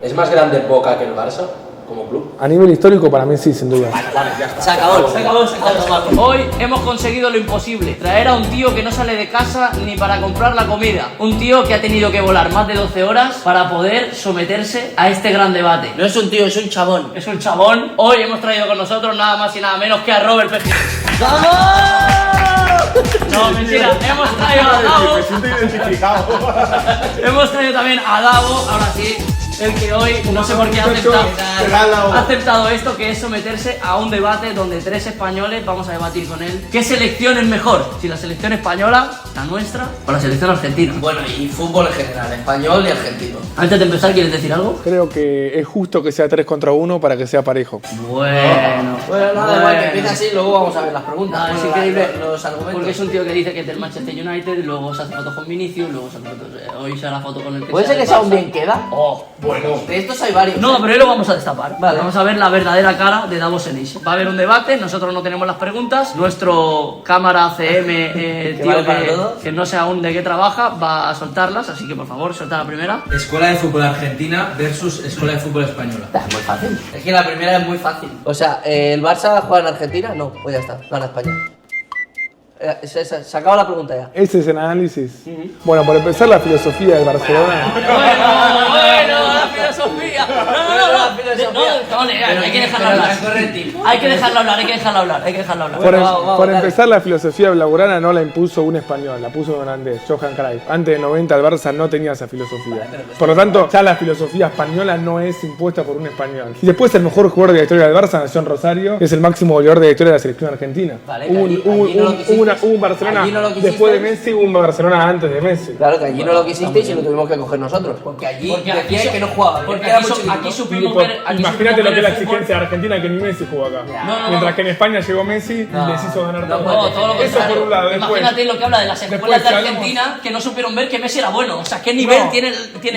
¿Es más grande Boca que el Barça como club? A nivel histórico, para mí sí, sin duda. Vale, ya está. Se acabó. Hoy hemos conseguido lo imposible. Traer a un tío que no sale de casa ni para comprar la comida. Un tío que ha tenido que volar más de 12 horas para poder someterse a este gran debate. No es un tío, es un chabón. Es un chabón. Hoy hemos traído con nosotros nada más y nada menos que a Robert Pejito. No, mentira. Hemos traído a Davo. Me siento identificado. Hemos traído también a Davo, ahora sí, el que hoy, no sé por qué ha aceptado esto, que es someterse a un debate donde tres españoles vamos a debatir con él. ¿Qué selección es mejor? Si la selección española, la nuestra, o la selección argentina. Bueno, y fútbol en general, español y argentino. Antes de empezar, ¿quieres decir algo? Creo que es justo que sea 3 contra 1 para que sea parejo. Bueno, Nada, igual que empiece así, luego vamos a ver las preguntas. Nada, es Bueno, increíble, los argumentos. porque es un tío que dice que es del Manchester United, y luego se hace fotos con Vinicius, luego se hace fotos, hoy se hará foto con el que ¿Puede ser que del sea un Barça. bien queda? Oh, Bueno, de estos hay varios. no, pero hoy lo vamos a destapar. Vale. Vamos a ver la verdadera cara de Davos Elise. Va a haber un debate, nosotros no tenemos las preguntas. Nuestro cámara CM, tío vale para todo. que no sé aún de qué trabaja, va a soltarlas, así que por favor, suelta la primera. Escuela de fútbol argentina versus escuela de fútbol española. Es muy fácil. Es que la primera es muy fácil. O sea, ¿el Barça juega en Argentina? No, pues ya está, gana España. Se acaba la pregunta ya. Ese es el análisis. Bueno, por empezar, la filosofía del Barcelona. Bueno, la filosofía. No, hay que dejarlo hablar. Hay que dejarlo hablar. Por empezar, la filosofía blaugrana no la impuso un español, la puso un holandés, Johan Cruyff. Antes del 90 el Barça no tenía esa filosofía. Por lo tanto, ya la filosofía española no es impuesta por un español. Y después el mejor jugador de la historia del Barça nació en Rosario, es el máximo goleador de la historia de la selección argentina. Vale, Hubo un Barcelona allí no lo quisiste. después de Messi, hubo un Barcelona antes de Messi. Claro que allí no lo quisisteis y lo tuvimos que coger nosotros. Porque allí decía que no jugaba. Porque era aquí, muy chiquito. aquí supimos ver. Imagínate lo que es la exigencia de Argentina, que ni Messi jugó acá. Mientras que en España llegó Messi y les hizo ganar todo. Todo lo Eso contrario. por un lado. Después, Imagínate lo que habla de las escuelas después, de si hablamos- Argentina que no supieron ver que Messi era bueno. O sea, ¿qué nivel No. tiene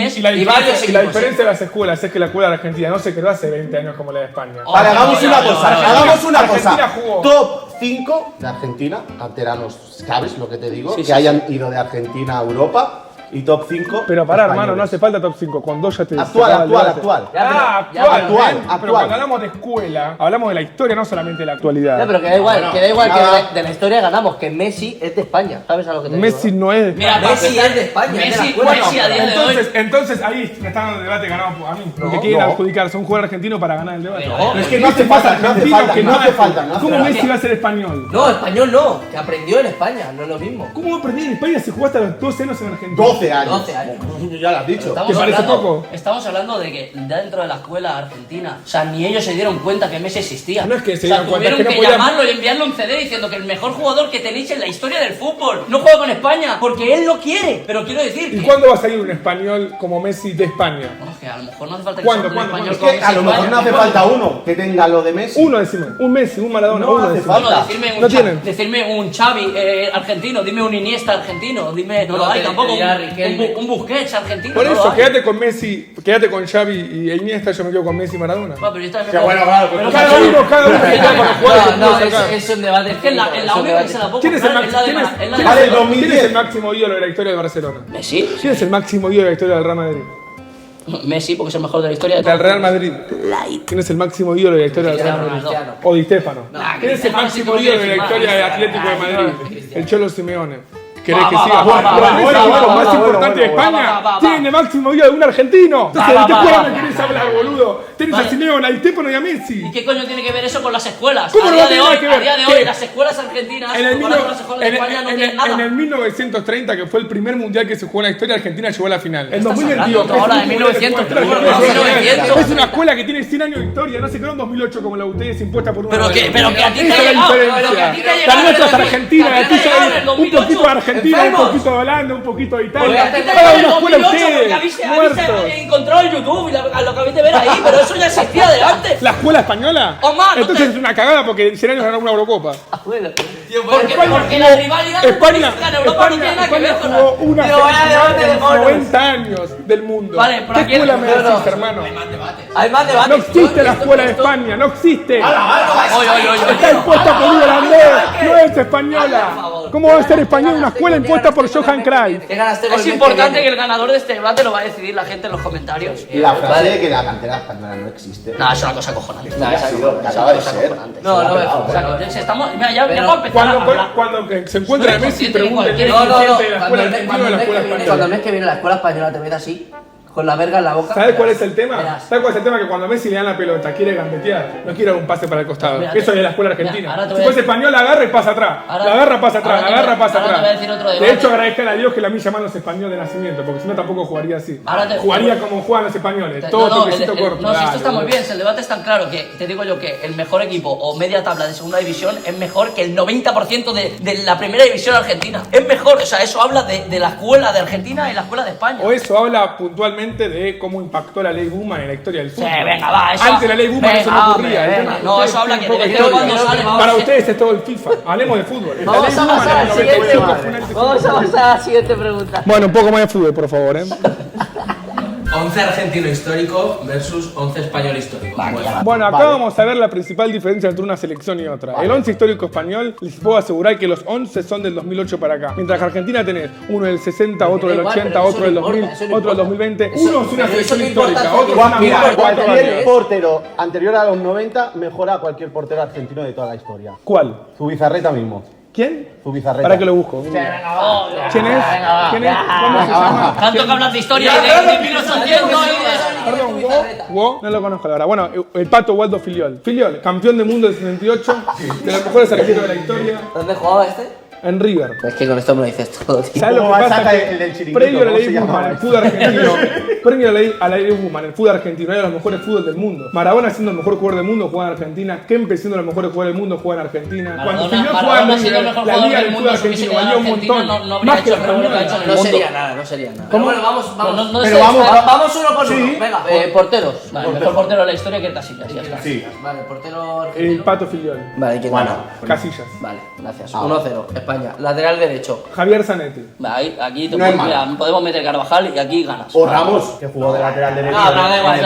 eso? Y la varios diferencia equipos, de las escuelas es que la escuela de Argentina no se creó hace 20 años como la de España. Vale, hagamos una Argentina cosa. jugó. Top 5 de Argentina, canteranos, ¿sabes lo que te digo? Que hayan ido de Argentina a Europa. Y top 5. Pero pará, hermano, no hace falta top 5. Con 2 ya te Actual. actual. Actual. Pero cuando hablamos de escuela, hablamos de la historia, no solamente de la actualidad. Ya, pero que da igual, nada. que de la historia ganamos, que Messi es de España. ¿Sabes a lo que te Messi digo? no es. Mira, Messi es de España. es de la Messi, escuela. Messi a día de hoy. Entonces ahí me están dando el debate ganado a mí. Porque quieren adjudicarse a un jugador argentino para ganar el debate. Pero, Es que no hace falta, no hace falta, que no hace falta. ¿Cómo Messi va a ser español? No, español no, que aprendió en España, no es lo mismo. ¿Cómo va a aprender en España si jugaste a los 12 años en Argentina? 12 años. 12 años. Ya lo has dicho. ¿Te parece poco? Estamos hablando de que dentro de la escuela argentina, o sea, ni ellos se dieron cuenta que Messi existía. No es que se o sea, dieron cuenta, tuvieron es que no que podían- llamarlo y enviarle un CD diciendo que el mejor jugador que tenéis en la historia del fútbol no juega con España, porque él no quiere. Pero quiero decir ¿Y que... cuándo va a salir un español como Messi de España? Bueno, que a lo mejor no hace falta que ¿Cuándo? sea un ¿Cuándo? español Es como que Messi a lo en mejor España. no hace falta uno que tenga lo de Messi. Uno decime, un Messi, un Maradona, No uno hace decime. falta. Bueno, decirme un, No Xavi- tienen. decirme un Xavi argentino, dime un Iniesta argentino, dime... No, No, lo hay te tampoco. diría Riquelme. Un Busquets argentino. Por no lo eso, hay. quédate con Messi, quédate con Xavi y Iniesta, yo me quedo con Messi y Maradona. Bueno, pero yo también Que me- bueno, claro, pero pero Cada Xavi- uno que llama para jugar. No, es un debate. Es que en la única que se la puedo ¿Quién es el comprar es la de máximo? Mar- es la de ¿Quién Vale, es el- 2010. quién es el máximo ídolo de la historia del Barcelona? Messi. ¿Quién es el máximo ídolo de la historia del Real Madrid? Messi, porque es el mejor de la historia. Del Real Madrid. ¿Quién es el máximo ídolo de la historia del Real Madrid? Cristiano. O Di Stéfano. Nah, ¿Quién es el Cristiano máximo sí ídolo de la tuvo que historia de firmar. Atlético de Madrid? Cristiano. El Cholo Simeone. ¿Querés Va, que va, siga? va, va, Bueno, va, es va, el va, equipo va, más va, importante de va, va, España. va. Tiene máximo ídolo de un argentino. Entonces, ¿de qué va, jugador va, me querés va, hablar, va. boludo? Tenés a Vale. Simeone, a Di Stéfano y a Messi. ¿Y qué coño tiene que ver eso con las escuelas? ¿Cómo A no día tiene de hoy, que ver? a día de ¿Qué? hoy, las escuelas argentinas, En el, comparado con las escuelas de España, no tienen nada. en el 1930, que fue el primer mundial que se jugó en la historia, Argentina llegó a la final. En estás 2022. hablando? Ahora, de 1900. Es una escuela que tiene 100 años de historia, no se creó en 2008 como la UTE, es impuesta por una. Pero que a ti te Esa ha es la llegado, diferencia. pero que a ti te ha La llegado nuestra en es el Argentina, pero la que te ha tuya llegado en el es un poquito 2008. de Argentina, un Enfermos. poquito de Holanda, un poquito de Porque Italia. a ti te Hagan llegó en el una escuela 2008 porque ustedes, habéis muertos. encontrado en YouTube y lo acabáis de ver ahí, pero eso ya existía de antes. ¿La escuela española? Omar, no Entonces te- es una cagada porque en 100 años ganaron una Eurocopa. Porque la rivalidad futbolística en Europa no tiene nada que ver con la... jugó una Tío, vaya semifinal debate de en monos. 90 años del mundo. Vale, pero ¿Qué aquí- escuela me no, no, decís, hermano? Hay más debate. No existe la escuela de España, no existe. Oye, Está impuesta por un holandés, no es española. ¿Cómo va a ser español una escuela impuesta por Johan Cruyff? ¿Qué ganaste con Es el mes importante que viene? el ganador de este debate lo va a decidir la gente en los comentarios. Y la frase de que la cantera española no existe. No, es una cosa acojonante. No, esa Acaba de ser. No, no me O sea, que estamos, mira, ya vamos a empezar a Cuando, hablar. cuando que se encuentra Messi, consciente de pregúntenle cualquier- No, no, no. de la Cuando escuela el mes argentina o de la escuela cuando el española. mes que viene la escuela española te ves así, con la verga en la boca. ¿Sabes cuál es el tema? Verás. ¿Sabes cuál es el tema? Que cuando Messi le dan la pelota, quiere gambetear, no quiere dar un pase para el costado. Mira, Eso es de la escuela mira, argentina. ahora te Si voy a fuese decir- español, agarra y pasa atrás. Ahora- La agarra, pasa atrás, ahora la te voy- agarra, pasa ahora te atrás. voy a decir otro De debate. hecho, agradezcan a Dios que la mí llaman los españoles de nacimiento, porque si no tampoco jugaría así. Ahora te- Jugaría como juegan los españoles, No, todo no, toquecito corto. no, si esto dale, está muy boludo. bien, si el debate es tan claro que te digo yo que el mejor equipo o media tabla de segunda división es mejor que el 90% de la primera división argentina. Es mejor, o sea, eso habla de la escuela de Argentina y la escuela de España. O eso habla puntualmente de cómo impactó la ley Buhmann en la historia del fútbol. venga, va, eso- Antes la ley Buhmann eso venga, no hombre, ocurría. venga. Entonces, No, ustedes eso habla tienen que poca de vez en historia. cuando sale, vamos Para a- ustedes es todo el FIFA. Hablemos de fútbol. La Vamos ley a Buhmann pasar en el al siguiente. 95 fue un antes- Vamos a pasar a la siguiente pregunta. Bueno, un poco más de fútbol, por favor, 11 argentino histórico versus 11 español histórico. Bueno, acá vamos a ver la principal diferencia entre una selección y otra. El 11 histórico español, les puedo asegurar que los 11 son del 2008 para acá. Mientras que Argentina tenés uno del 60, otro del igual, 80, pero eso otro del no 2000, importa, eso no otro del importa. 2020. Eso- Uno es una pero eso selección no importa, histórica, porque otro es una Mira, mierda. cualquier portero anterior a los 90 mejora a cualquier portero argentino de toda la historia. ¿Cuál? Zubizarreta mismo. ¿Quién? Zubizarreta. ¿Para que lo busco? ¿Quién es? ¿Quién es? ¿Cómo se llama? Tanto que hablas de historia y de 1800 Perdón, Wo, no lo conozco la verdad. Bueno, el pato Waldo Filiol. Filiol, campeón del mundo del 78, de los mejores arqueros de la historia, ¿Dónde jugaba este? en River. Es que con esto me lo dices todo, tío. ¿Sabes lo que ¿Cómo va a pasa? sacar Que el del chiringuito? previo a la ¿Cómo ley se Buhmann, llamaba? el fútbol argentino, previo a la ley Buhmann, el fútbol argentino era de los mejores fútbol del mundo. Maradona siendo el mejor jugador del mundo jugaba en Argentina, Kempe siendo los mejores jugadores del mundo jugaba en Argentina. Cuando Filiol jugaba Maradona en siendo el River, mejor la jugador liga del del mundo, fútbol si hubiese argentino quedado valía un Argentina, montón. no habría Más que hecho el la revuelo que ha hecho en el española. No mundo. sería nada, no sería nada. ¿Cómo? Bueno, vamos, vamos. No Pero sé, vamos, está- Vamos uno por uno. Sí. Venga, porteros. Vale, el mejor portero de la historia que el Casillas, ya está. Sí. Vale, portero El argentino. pato Filiol. Vale, ¿quién Bueno. gana? Casillas. Vale, gracias. 1-0, España. Lateral derecho. Javier Zanetti. Aquí te No es mira, podemos meter Carvajal y aquí ganas. O Ramos, que jugó de lateral derecho. No, da igual,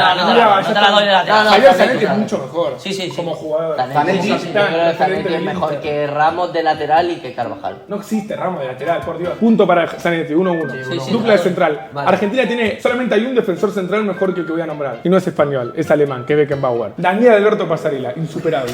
no te la doy de lateral. No, Javier Zanetti, Zanetti es Zanetti. mucho mejor. Sí, sí, sí. Como jugador. Zanetti. Yo creo que Zanetti es mejor que Ramos de lateral y que Carvajal. No existe Ramos de lateral, por Dios. Punto para Zanetti, 1-1. Sí, sí, Dupla de claro. central. Vale. Argentina tiene, solamente hay un defensor central mejor que el que voy a nombrar. Y no es español, es alemán, que Beckenbauer. Daniel Alberto Pasarela, insuperable.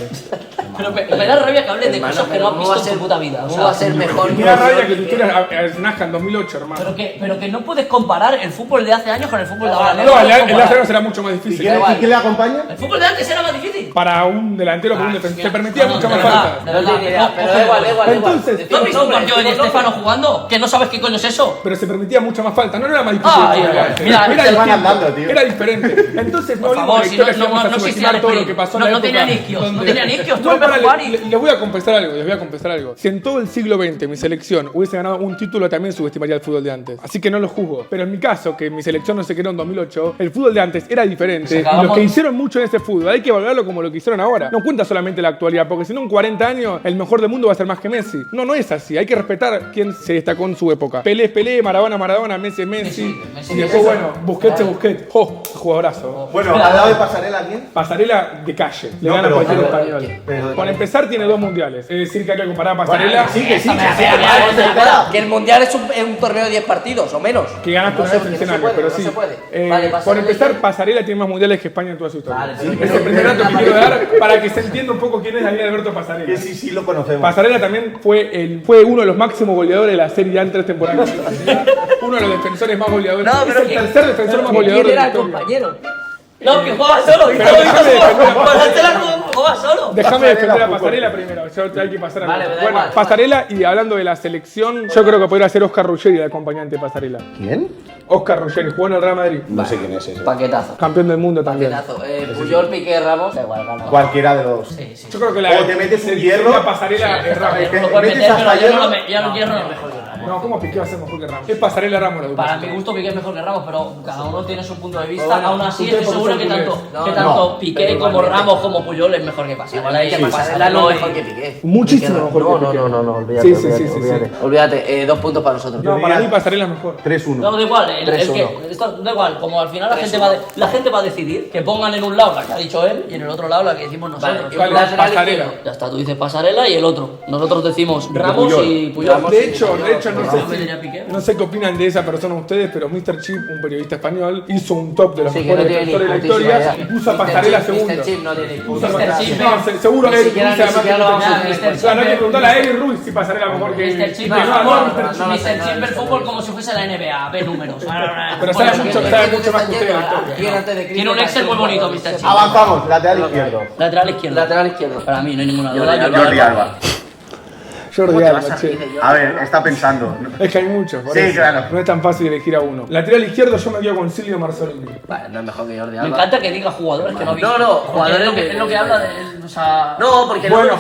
Pero me da rabia que hables de Hermano, cosas que pero no has ¿cómo visto va a en ser- tu puta vida. O ¿Cómo sea, va a ser mejor Me que da rabia que tu historia nazca en 2008, hermano. pero que no puedes comparar el fútbol de hace años con el fútbol de ahora. No, lo el puedes de comparar. hace años será mucho más ¿Y difícil. quién, y quién le acompaña? El fútbol de antes era más difícil. Para un delantero, para un defensor. Te permitía No, mucha de más verdad, falta. de verdad, No, pero da igual, da igual. Entonces, ¿Tú has visto un partido de Di Stéfano jugando? ¿Que no sabes qué coño es eso? Pero se permitía mucha más falta. No era más difícil. Ay, mira, era se van distinto. andando, tío. Era diferente. Entonces, no Por hablemos favor, de si historia, no vamos a existía subestimar el todo lo sprint. que pasó en No, la no época tenían isquios, no donde- tenían isquios, tú Igual, no puedes pará, jugar y- les voy a confesar algo, Si en todo el siglo XX mi selección hubiese ganado un título, también subestimaría el fútbol de antes. Así que no lo juzgo. Pero en mi caso, que mi selección no se creó en 2008, el fútbol de antes era diferente. Y los que hicieron mucho en ese fútbol, hay que valorarlo como lo que hicieron ahora. No cuenta solamente la actualidad, porque si no en 40 años el mejor del mundo va a ser más que Messi. No, no es así. Hay que respetar quién se destacó en su época. Pelé es Pelé, Maradona, Maradona, Messi es Messi. Messi, Y después, bueno, Busquets es Busquets. ¡Oh! Jugadorazo. Bueno, al lado de Pasarela, ¿quién? Pasarela de calle. Le No, gana a pero- cualquier pero- español. pero- Para empezar, tiene 2 mundiales. Es decir, que hay que comparar a Pasarela. Sí, que sí. Que el mundial es un torneo de 10 partidos o menos. Que ganaste No una se- vez en no 100 se años, puede, pero no sí. se puede. Vale, por Pasarela, empezar, ¿quién? Pasarela tiene más mundiales que España en toda su historia. Vale, Sí, es el primer dato que quiero dar para que se entienda un poco quién es Daniel Alberto Pasarela. Que sí, sí lo conocemos. Pasarela también fue uno de los máximos goleadores de la Serie A en 3 temporadas. Uno de los defensores más goleadores. No, pero es el que- tercer defensor más goleador ¿Quién de era la el historia. compañero? No, que juega solo. Y Pero todo déjame defender. juega solo. Déjame defender a fútbol. Pasarela primero, ya hay que pasar a Vale, otro. me da Bueno, igual. Pasarela, y hablando de la selección, yo creo que podría ser Oscar Ruggeri el acompañante de Pasarela. ¿Quién? Oscar Ruggeri, jugó en el Real Madrid. No sé quién es ese. Paquetazo. Campeón del mundo también. Paquetazo. Puyol, Piqué, Ramos. Da igual, gana. Cualquiera de los. Sí, sí. Yo creo que la O te metes un hierro. la Pasarela es Ramos. que Lo puedes metes meter, hasta pero yo hierro. no lo ya no hierro no es mejor que Ramos. No, ¿cómo Piqué va a ser mejor que Ramos? Es Pasarela Ramos la dupla. Para mi gusto Piqué es mejor que Ramos, pero cada uno tiene su punto de vista. Bueno, Aún así ustedes estoy por seguro ser que culés. tanto, que tanto Piqué pero como igualmente. Ramos como Puyol es mejor que Pasarela. Igualmente, Y Pasarela no es y- mejor que Piqué. Muchísimo Piqué, mejor que Piqué. No, olvídate. Sí, sí, olvídate, sí, sí, olvídate. sí. Olvídate, 2 puntos para nosotros. No, para mí Pasarela es mejor. 3-1. No, da igual, el 3-1. que Esto da igual, como al final la gente va a decidir que pongan en un lado la que ha dicho él y en el otro lado la que decimos nosotros. Vale, Pasarela. Ya está, tú dices Pasarela y el otro. Nosotros decimos Ramos y Puyol. De hecho, no sé qué opinan de esa persona ustedes, pero Mr. Chip, un periodista español, hizo un top de los Sí, que mejores no tiene defensores de la ni putísima historia idea. y puso a Pasarela segundo. Mr. Chip no tiene ni Puso a putísima Mr. Pasarela. Chip, No, seguro ni él siquiera- dice ni además siquiera que lo no vamos a tiene. Mr. Chip. Claro, hay que preguntarle a Eric Ruiz si Pasarela mejor que Mr. Chip, No, no, Mr. Chip. Mr. Chip ver fútbol como si fuese la NBA, ve números. Pero sabe mucho más que usted de la historia. Tiene un Excel muy bonito, Mr. Chip. Avanzamos, lateral izquierdo. Lateral izquierdo. Lateral izquierdo. Para mí, no hay ninguna duda. Jordi Alba. Jordi Alba, che. A ver, está pensando. Es que hay muchos, por Sí, eso. claro. No es tan fácil elegir a uno. Lateral izquierdo yo me quedo con Silvio Marzolini. Vale, no es mejor que Jordi Me Alba. encanta que diga jugadores que no ha visto. No, no, Porque jugadores es lo que habla de él, o sea... No, porque Bueno, no.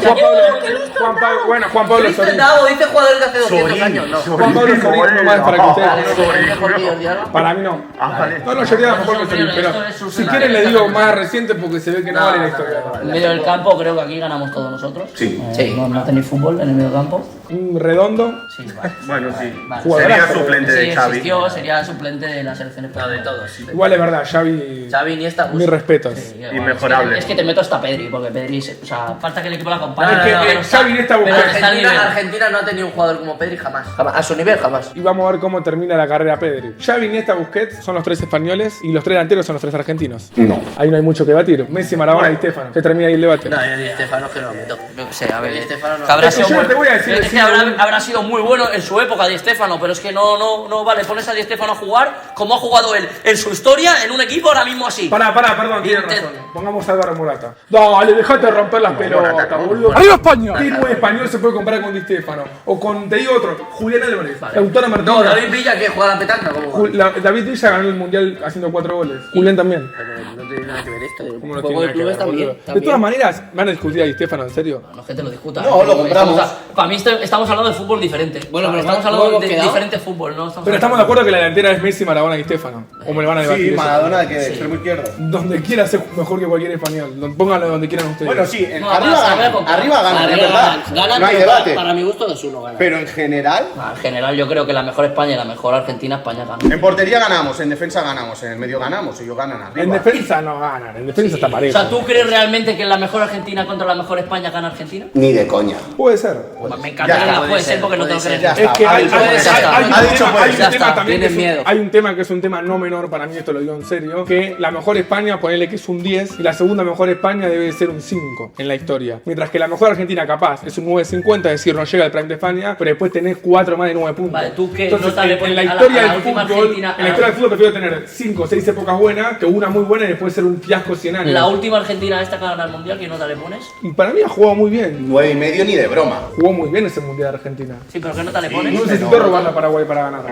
Juan Pablo Dice Sorín. Davo, dice jugadores de hace 200 años, no. Juan Pablo Sorín nomás para que ustedes Vale, conozcan. ¿es mejor que Jordi Alba? Para mí no. Vale. No, Jordi Alba mejor que Sorín, pero Esto es su si cenario. quieren le digo más reciente porque se ve que no vale la historia. En medio del campo creo que aquí ganamos todos nosotros. Sí. Sí. No tenéis fútbol en el medio del campo. Un redondo. Sí, vale. Bueno, sí. Vale. Sería suplente Sí, de Xavi. existió, sería suplente de la selección española. De todos, sí. Igual es verdad, Xavi. Xavi, Iniesta, Mis respetos. Sí, Inmejorable. Es que te meto hasta Pedri, porque Pedri, o sea, falta que el equipo la acompañe. Es que Xavi en esta pero busca. está al nivel. Argentina no ha tenido un jugador como Pedri jamás. A su nivel jamás. Y vamos a ver cómo termina la carrera Pedri. Xavi, Iniesta, Busquets son los tres españoles y los tres delanteros son los tres argentinos. No. Ahí no hay mucho que debatir. Messi, Maradona y Stefano. Se termina ahí el debate. No, yo Di Stefano que no lo meto. Yo qué sé, a ver, Di Stefano no. Que habrá Es que sido yo te voy a decir, es que habrá sido muy bueno en su época Di Stéfano, pero es que no vale, pones a Di Stéfano a jugar como ha jugado él en su historia en un equipo ahora mismo así. Pará, perdón, tienes Inter- razón. Pongamos a Álvaro Morata. Dale, dejate de romper las pelotas, boludo. ¡Arriba España! ¿Qué nuevo español se puede comparar con Di Stéfano? O con, te digo otro, Julián Álvarez, Lautaro Martínez. No, David Villa que juega a la petanca como. David Villa ganó el mundial haciendo 4 goles. Julián también. No tiene nada que ver esto. El ¿Cómo no juego tiene de nada que clubes ver, boludo? también. De todas maneras, ¿van a discutir a Di Stéfano, en serio? No, gente lo discuta. No, lo compramos. Para mí estamos hablando de fútbol diferente. Bueno, pero estamos ¿cómo hablando hemos de quedado? diferente fútbol, ¿no? Pero estamos de acuerdo que la delantera es Messi, Maradona y Stefano. O me lo van a debatir. Sí, eso. Maradona que extremo izquierdo. Donde quiera ser mejor que cualquier español. Pónganlo donde quieran ustedes. Bueno, sí, No, arriba vas a ver gana. con- Arriba gana, es Arriba verdad. gana, No hay pero debate. Para mi gusto, es uno gana. Pero en general, En general, yo creo que la mejor España y la mejor Argentina, España gana. en portería ganamos, en defensa ganamos, en el medio ganamos, ellos ganan arriba. en defensa no ganan, en defensa está O parejo. sea, ¿tú crees realmente que la mejor Argentina contra la mejor España gana Argentina? Ni de coña. Puede ser. Me encanta, Ya está, puede ser porque no te lo puede crees. ser. Es que hay, Ha dicho hay- puede ser. hay- hay un Ha dicho tema- puede hay un ser. tema Ya está, también que es tienen un- miedo. hay un tema que es un tema no menor para mí, esto lo digo en serio, que la mejor España, ponele que es un 10 y la segunda mejor España debe ser un 5 en la historia. Mientras que la mejor Argentina capaz es un 9.50, es decir, no llega al prime de España, pero después tenés 4 más de 9 puntos. Vale, ¿tú qué Entonces, nota le en pones la a la- historia a la del última fútbol, Argentina? en la historia del fútbol prefiero tener 5 o 6 épocas buenas que una muy buena y después ser un fiasco 100 años. La última Argentina esta que gana el mundial, ¿qué nota le pones? Y para mí ha jugado muy bien. 9,5 ni de broma. Jugó muy bien ese mundial de Argentina. Sí, pero ¿qué nota le pones? No necesitó robarla a Paraguay para ganar.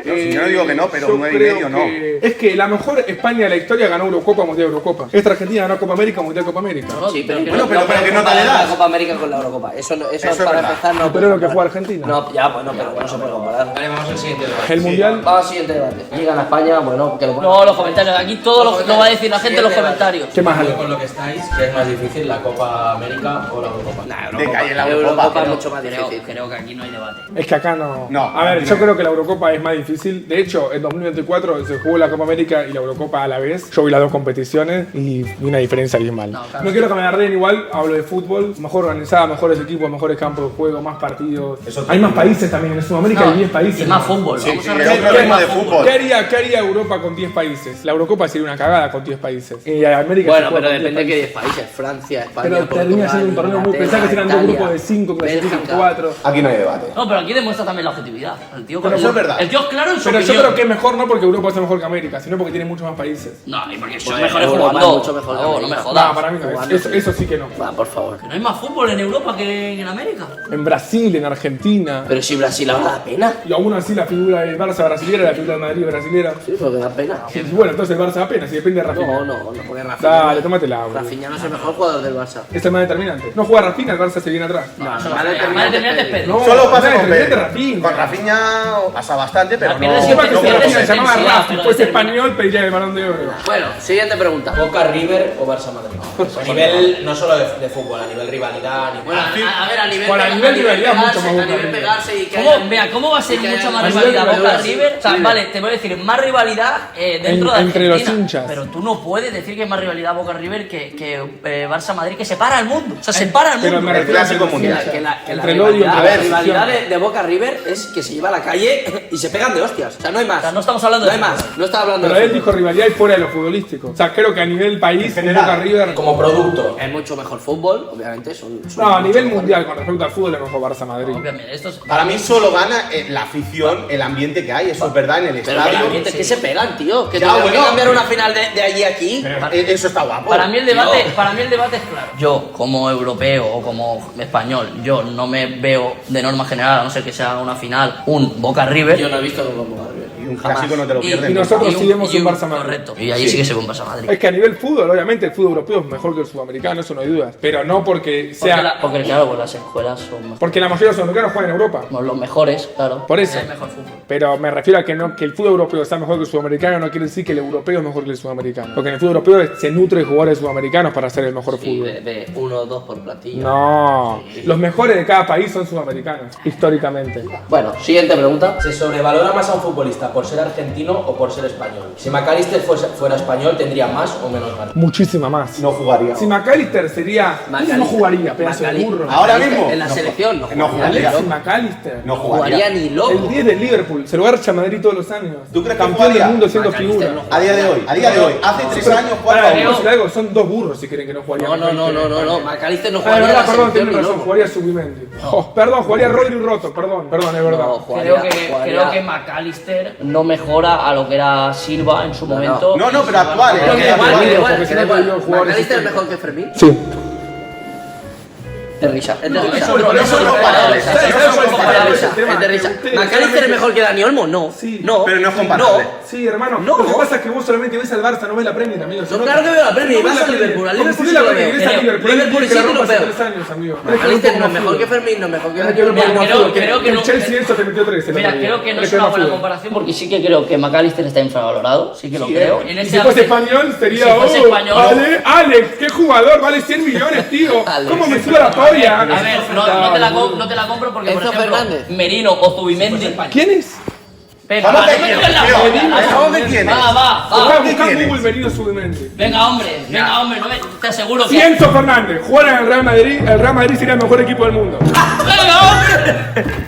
Yo no digo que no, pero Yo 9,5 creo no. que- Es que la mejor España de la historia ganó Eurocopa, Mundial, Eurocopa. Esta Argentina ganó Copa América, Mundial, Copa América. Sí, pero Bueno, pero ¿qué nota le la das? Copa América con la Eurocopa. Eso es para verdad. empezar no. Pero es lo que juega Argentina. No, ya, bueno, pero no se puede comparar. Vale, vamos al siguiente debate. El Mundial. Vamos al siguiente debate. Llegan a España, bueno, que lo pongan. No, los comentarios. Aquí todo lo va a decir la gente en los comentarios. ¿Qué más hay? Con lo que estáis, ¿qué es más difícil, la Copa América o la Eurocopa? De calle en la Eurocopa Eurocopa. es mucho más Creo difícil. que aquí no hay debate. Es que acá no. No, A ver, aquí yo no. creo que la Eurocopa es más difícil. De hecho, en 2024 se jugó la Copa América y la Eurocopa a la vez. Yo vi las dos competiciones y vi una diferencia bien mal. No, No, claro. quiero que me agarren igual, hablo de fútbol, mejor organizada, mejores equipos, mejores campos de juego, más partidos. Eso Hay más países también, en Sudamérica No, hay 10 países. y más fútbol. Sí, Vamos sí, a es resolver un problema más de fútbol. ¿Qué haría Europa con 10 países? La Eurocopa sería una cagada con 10 países. Y América Bueno, se juega pero con 10 depende de qué países. 10 países. Francia, España, Pero termina Portugal, siendo un torneo muy Inglaterra, pesado que serán dos Italia, grupos de 5 clasifican Bélgica. 4. Aquí no hay debate. No, pero aquí demuestra también la objetividad. El tío, Pero eso es verdad. El tío es claro en su Pero yo opinión. creo que es mejor no porque Europa es mejor que América, sino porque tiene muchos más países. No, y porque son Joder, mejores Europa jugando. es mucho mejor que No, no América. me jodas. No, para mí no. Jugando, Eso sí que no. Va, por favor. Que no hay más fútbol en Europa que en América. En Brasil, en Argentina. Pero si Brasil ahora da pena. Y aún así la figura del Barça brasilera, la figura del Madrid brasilera. Sí, porque da pena. Y bueno, entonces el Barça apenas, si depende de Rafinha. No, porque Rafinha. Dale, tómatela, boludo. Rafinha no es el mejor jugador del Barça. Es el más determinante. No juega Rafinha, el Barça se viene atrás. No, más más determinante determinante es Pedri. No, Solo más pasa con determinante Pedri. Rafinha. Con Rafinha pasa bastante, pero no pierdes Encima que si pierdes Argentina se llamaba intensidad, Rafa, pero fuese determina- español, pediría el Balón de Oro. Bueno, siguiente pregunta. ¿Boca River o Barça Madrid? A nivel no solo de fútbol, a nivel rivalidad, a nivel... Bueno, a ver, a nivel Bueno, a pega- nivel rivalidad, pegarse, mucho más a nivel Boca pegarse y que ¿Cómo? haya- Vea, ¿cómo va a ser que mucha haya- más a nivel rivalidad rivalidad, Boca sí. River? O sea, vale, te voy a decir, más rivalidad dentro de Entre los Argentina. hinchas. Pero tú no puedes decir que es más rivalidad Boca River que Barça Madrid, que separa al mundo. O sea, separa al Pero mundo. me refiero a clásico los mundial. hinchas. Que la Entre el odio rivalidad, entre a la ver, rivalidad afición. de Boca River es que se lleva a la calle y se pegan de hostias. O sea, no hay más. O sea, no estamos hablando No de hay más. No estaba hablando Pero de él dijo rivalidad y fuera de lo futbolístico. O sea, creo que a nivel país, un general. Boca River. Como producto. Es mucho mejor fútbol, obviamente. Son No, a mucho nivel mejor. mundial, con respecto al fútbol, es mejor Barça Madrid. Obviamente, esto es... Para mí solo gana la afición, el ambiente que hay, eso es verdad en el Pero estadio. el ambiente es que se pegan, tío. Que Ya, tengan que bueno. cambiar una final de allí a aquí. Eso está guapo. Para mí el debate es claro. Yo, como europeo o como español, yo no me veo de norma general, a no ser que sea una final, un Boca River. Yo no he visto un Boca River. Y un clásico no te lo pierdes. Y nosotros sí vemos un Barça Madrid. Correcto. Y ahí sí que se ve un Barça Madrid. Es que a nivel fútbol, obviamente, el fútbol europeo es mejor que el sudamericano, eso no hay dudas. Pero no porque sea. Porque claro, pues las escuelas son más- Porque la mayoría de los sudamericanos juegan en Europa. somos los mejores, claro. Por eso. Hay mejor fútbol. Pero me refiero a que no, que el fútbol europeo sea mejor que el sudamericano no quiere decir que el europeo es mejor que el sudamericano. Porque en el fútbol europeo se nutre de jugadores sudamericanos para hacer el mejor Sí, fútbol. de 1 o 2 por platillo. No, los mejores de cada país son sudamericanos, históricamente. Bueno, siguiente pregunta. ¿Se sobrevalora más a un futbolista por ser argentino o por ser español? Si McAllister fuera español, ¿tendría más o menos valor? Muchísima más. No jugaría. Si McAllister sería. No jugaría, pedazo de burro. Ahora mismo. En la selección no jugaría. Alexis McAllister. No Jugaría jugaría. ni loco. El 10 de Liverpool, se lo garcha a Madrid todos los años. ¿Tú crees que Campeón jugaría? del mundo siendo McAllister figura. no A día de hoy. Hace 3 años Para, jugaba. vamos a decir algo, son dos burros si quieren que no jugaría. No. McAllister no Ah, jugaría. es en verdad, la perdón, selección tiene ni razón, loco. jugaría Subimendi. Oh, perdón, jugaría Rodri Roto, perdón, es verdad. No, jugaría- Creo que McAllister no mejora a lo que era Silva en su momento. No, pero actual. Pero que igual, actual. porque si no te digo jugadores ¿McAllister es históricos. mejor que Fermín? Sí. De risa. Es de risa. eso no, Eso eso es no, comparable. eso Eso no es es comparable. comparable, ese Es tema, de risa. que ustedes ¿McAllister es solamente- mejor que Dani Olmo? No. Sí, No. pero no es comparable. Sí, hermano. No. Lo que pasa es que vos solamente ves al Barça, no ves la Premier, amigo. No, claro que veo la Premier, y vas al Liverpool. Al Como Liverpool si sí ves lo la Premier, veo. ves al Liverpool. Liverpool que sí la que lo rompa hace veo. 3 años, amigo. McAllister no es mejor que Fermín, no es mejor que Dani Creo Olmo. creo que el no- Chelsea eso te metió 3. Mira, creo que no es una buena comparación porque sí que creo que McAllister está infravalorado, sí que lo creo. En Y ese si fuese aspecto- español sería. Si fuese español- Vale, Alex, qué jugador, vale 100 millones, tío. Alex. ¿Cómo me suda la polla? A ver, no te la compro porque, por Enzo ejemplo, Fernández. Merino o Zubimendi. ¿Quién es? Venga, ¿Cómo va, que no me quién? toques la Tío, polla. ¿cómo que quién es? Va. Busca quién es? Google Merino Subimendi. Venga, hombre, no me, te aseguro que. Si Enzo Fernández jugara en el Real Madrid sería el mejor equipo del mundo. ¡Venga, hombre!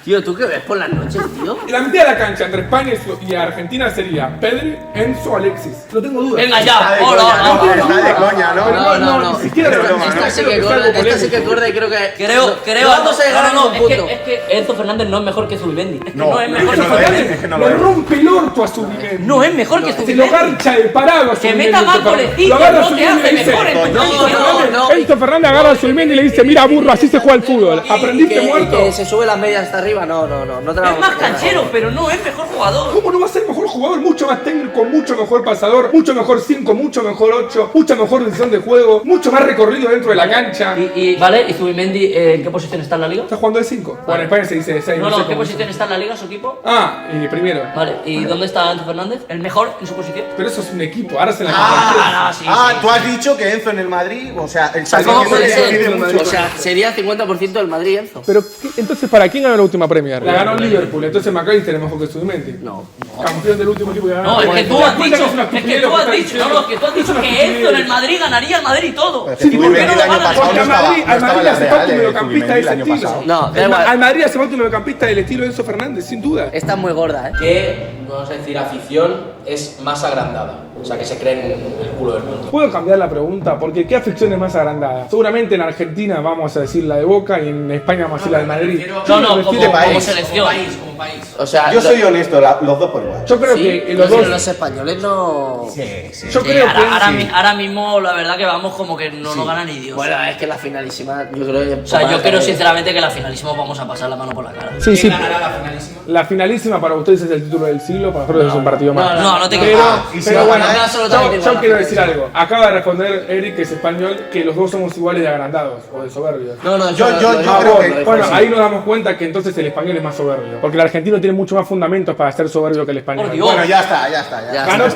Tío, ¿tú qué ves por las noches, tío? Y la mitad de la cancha entre España y Argentina sería Pedri, Enzo, Alexis. No tengo dudas. Venga Está ya, de hola, coña, no, hola. está de coña, ¿no? No. Ni siquiera Pero de broma, Esta ¿no? sí Creo que es corre, algo esta sí que polémico. corre y creo que. Creo. No vamos a llegar a ningún punto. Es que Enzo Fernández no es mejor que Zubimendi. Es que No, no es es mejor que que no lo es. Zubimendi. Es que no Le lo es. rompe el orto a Subimendi. No es mejor que Se lo Zubimendi. garcha de parado a Que Subimendi. meta más Enzo Fernández. golecillos, Lo agarra no te Subimendi y hace le dice, mejor en tu Enzo posición. Fernández- no. Enzo Fernández agarra a Subimendi y le dice, mira burro, así se juega el fútbol. Y ¿Aprendiste que muerto? se sube las medias hasta arriba. No te la Es más canchero, pero no es mejor jugador. ¿Cómo no va a ser mejor jugador? Mucho más técnico, mucho mejor pasador, mucho mejor 5, mucho mejor 8, mucha mejor decisión de juego, mucho más recorrido dentro de la cancha. Vale, ¿y Zubimendi en qué posición está en la liga? Está jugando de 5. O en España se dice de 6. No, ¿en qué posición está en la liga su equipo? Ah, primero. Vale, ¿y dónde está Enzo Fernández? ¿El mejor en su posición? Pero eso es un equipo, ahora se la Sí. Tú has dicho que Enzo en el Madrid, o sea, el ¿Cómo Madrid puede decide ser? mucho. O sea, sería 50% del Madrid, Enzo. Pero, entonces, ¿para quién ganó la última Premier? La ganó Liverpool, entonces McAllister es mejor que Subimendi. No. Campeón del último equipo que ganó. No, es que tú has dicho, que tú has dicho una que estupidez. Enzo en el Madrid ganaría el Madrid todo. Pero Sí, que ¿por qué Zubimendi no el lo año ganan? pasado Porque no al Madrid, estaba al Madrid hace en falta un Real, mediocampista de Zubimendi el ese año estilo. pasado. No, da Al igual. al Madrid hace falta un mediocampista del estilo de Enzo Fernández, sin duda. Esta es muy gorda, ¿eh? ¿Qué, vamos a decir, afición es más agrandada? O sea, que se creen el culo del mundo. Puedo cambiar la pregunta, porque ¿qué afición es más agrandada? Seguramente en Argentina vamos a decir la de Boca y en España vamos a decir la de Madrid. No, como país. selección. Como país. O sea, Yo soy honesto, los dos por igual. Yo creo sí, que los pero dos. los españoles no. Yo creo que. Ahora mismo la verdad que vamos como que no nos gana ni Dios. Bueno, es que la finalísima, yo creo que. O sea, yo creo sinceramente que la finalísima vamos a pasar la mano por la cara. Sí, sí. ¿Quién ganará la finalísima? La finalísima para ustedes es el título del siglo, para nosotros es un partido más. No te Pero, quedes. pero bueno, absolutamente yo igual. quiero decir algo. Acaba de responder Eric, que es español, que los dos somos iguales de agrandados o de soberbios. No, Yo Ah, creo bueno, que. bueno, ahí nos damos cuenta que entonces el español es más soberbio. Porque el argentino tiene mucho más fundamentos para ser soberbio que el español. Por Dios. Bueno, ya está. Ganó el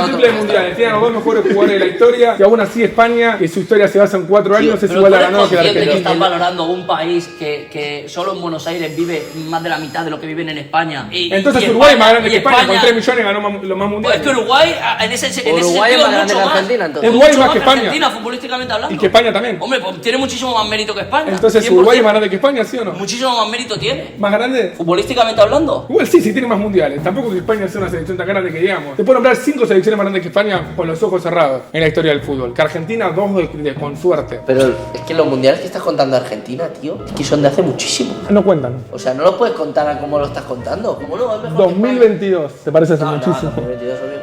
triple de mundiales. Tienen los dos mejores jugadores de la historia. Y aún así España, que su historia se basa en 4 años, es Pero igual tú a eres ganado que la consciente que están Argentina. valorando un país que solo en Buenos Aires vive más de la mitad de lo que viven en España. Entonces y Uruguay es más grande y que España, con 3 millones ganó los más Pues mundiales. es que Uruguay, en ese sentido, Uruguay es es más grande mucho que más. Argentina, entonces. Uruguay mucho más que España. Argentina, futbolísticamente hablando. Y que España también. Hombre, pues tiene muchísimo más mérito que España. Entonces 100%. Uruguay es más grande que España, ¿sí o no? Muchísimo más mérito tiene. ¿Más grande? Futbolísticamente hablando. Igual sí tiene más mundiales. Tampoco que España sea una selección tan grande que digamos. Te puedo nombrar 5 selecciones más grandes que España con los ojos cerrados en la historia del fútbol. Que Argentina 2 con suerte. Pero es que los mundiales que estás contando Argentina, tío, es que son de hace muchísimo. No cuentan. O sea, no los puedes contar a cómo lo estás contando. ¿Cómo no? Es mejor que 2022, ¿te parece hace España. muchísimo? No, 2022, obvio.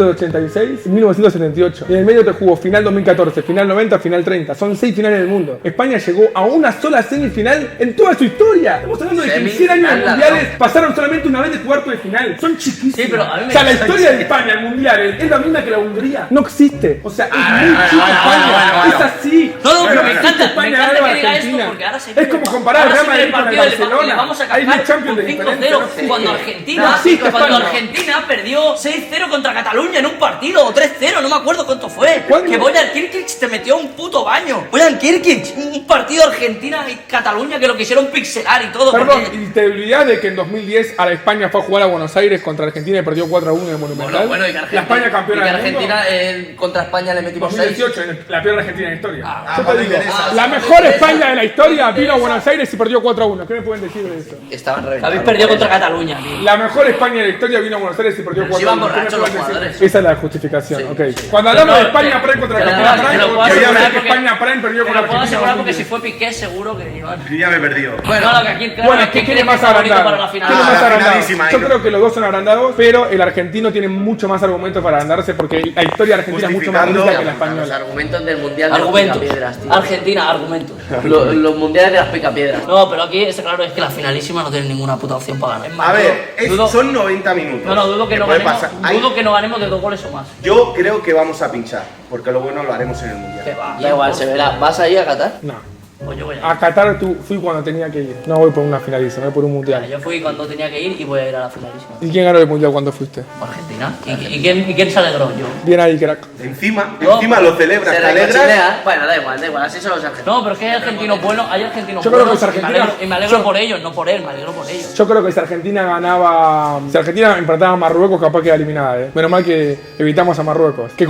1986 y 1978. Y en el medio te jugó final 2014, final 90, final 30. Son 6 finales del mundo. España llegó a una sola semifinal en toda su historia. Estamos hablando de que en 100 años de Semifinal, mundiales pasaron solamente una vez de cuarto de final. Son chiquísimos. Sí, pero a mí me o sea, la gusta historia de España en mundiales es la misma que la Hungría. No existe. O sea, es muy chica España. Es así. No, pero me existe encanta España que gana a diga esto Argentina. porque ahora se Es como comparar el Real Madrid con el Barcelona. Vamos a Hay 10 Champions de con diferencia. 5-0 no existe. cuando No Argentina, existe cuando España. Argentina perdió 6-0 contra Cataluña en un partido o 3-0, no me acuerdo cuánto fue. ¿Cuándo? Que Bojan Kirkic te metió un puto baño. Bojan Kirkic, un partido Argentina y Cataluña que lo quisieron pixelar y todo. Perdón, porque- y te olvidás de que en 2010 a la España fue a jugar a Buenos Aires contra Argentina y perdió 4-1 en el Monumental. Bueno, y que la Argentina- España campeona Y que del mundo. Argentina contra España le metimos 6. 2018, la peor Argentina de la historia. Yo pues te digo, interesa. la mejor España de la historia vino a Buenos Aires y perdió 4-1. ¿Qué me pueden decir de eso? Estaban Habéis reventados. perdido contra Cataluña, tío. La mejor España de la historia vino a Buenos Aires y perdió 4-1. si iban ¿Qué me borrachos pueden los decir? jugadores. Esa es la justificación, ok. Cuando hablamos de España Prime contra te lo Argentina puedo- te Prime, lo puedo quería asegurar ver que porque- España Prime perdió Te con lo puedo Argentina. asegurar porque si fue Piqué seguro que iban. Yo ya me he perdido. Bueno, que aquí, claro, Bueno, es que ¿qué quiere cree más que es favorito agrandado? para la final. ¿Quién es más la agrandado? finalísima, Yo ahí. creo que los dos son agrandados, pero el argentino tiene mucho más argumentos para agrandarse porque la historia argentina es mucho más Justificando- rica que la Los española. argumentos del mundial de los Argumentos. picapiedras, tío. Argentina, argumentos. Los mundiales de las picapiedras. No, pero aquí está claro, es que la finalísima no tiene ninguna puta opción para ganar. Es más, A ver, dudo- son 90 minutos. No, dudo que no puede ganemos. pasar. Hay- Dudo que no ganemos de 2 goles o más. Yo creo que vamos a pinchar, porque lo bueno lo haremos en el Que mundial. va. Da igual, se verá. ¿Vas ahí a Qatar? No. Pues yo voy a A Qatar fui cuando tenía que ir. No voy por una finalísima, voy por un mundial. Yo fui cuando tenía que ir y voy a ir a la finalísima. ¿Y quién ganó el mundial cuando fuiste? Argentina. ¿Y quién se alegró? Yo. Bien ahí, crack. Encima No, lo celebras, Se te alegras. reconcilian. Bueno, da igual, así son los argentinos. No, pero es que hay argentinos buenos, hay argentinos Yo creo buenos que y es me Argentina- alegro, y me alegro yo- por ellos, no por él, me alegro por ellos. Yo creo que si Argentina ganaba. Si Argentina empataba a Marruecos, capaz queda eliminada, Menos mal que evitamos a Marruecos. Qué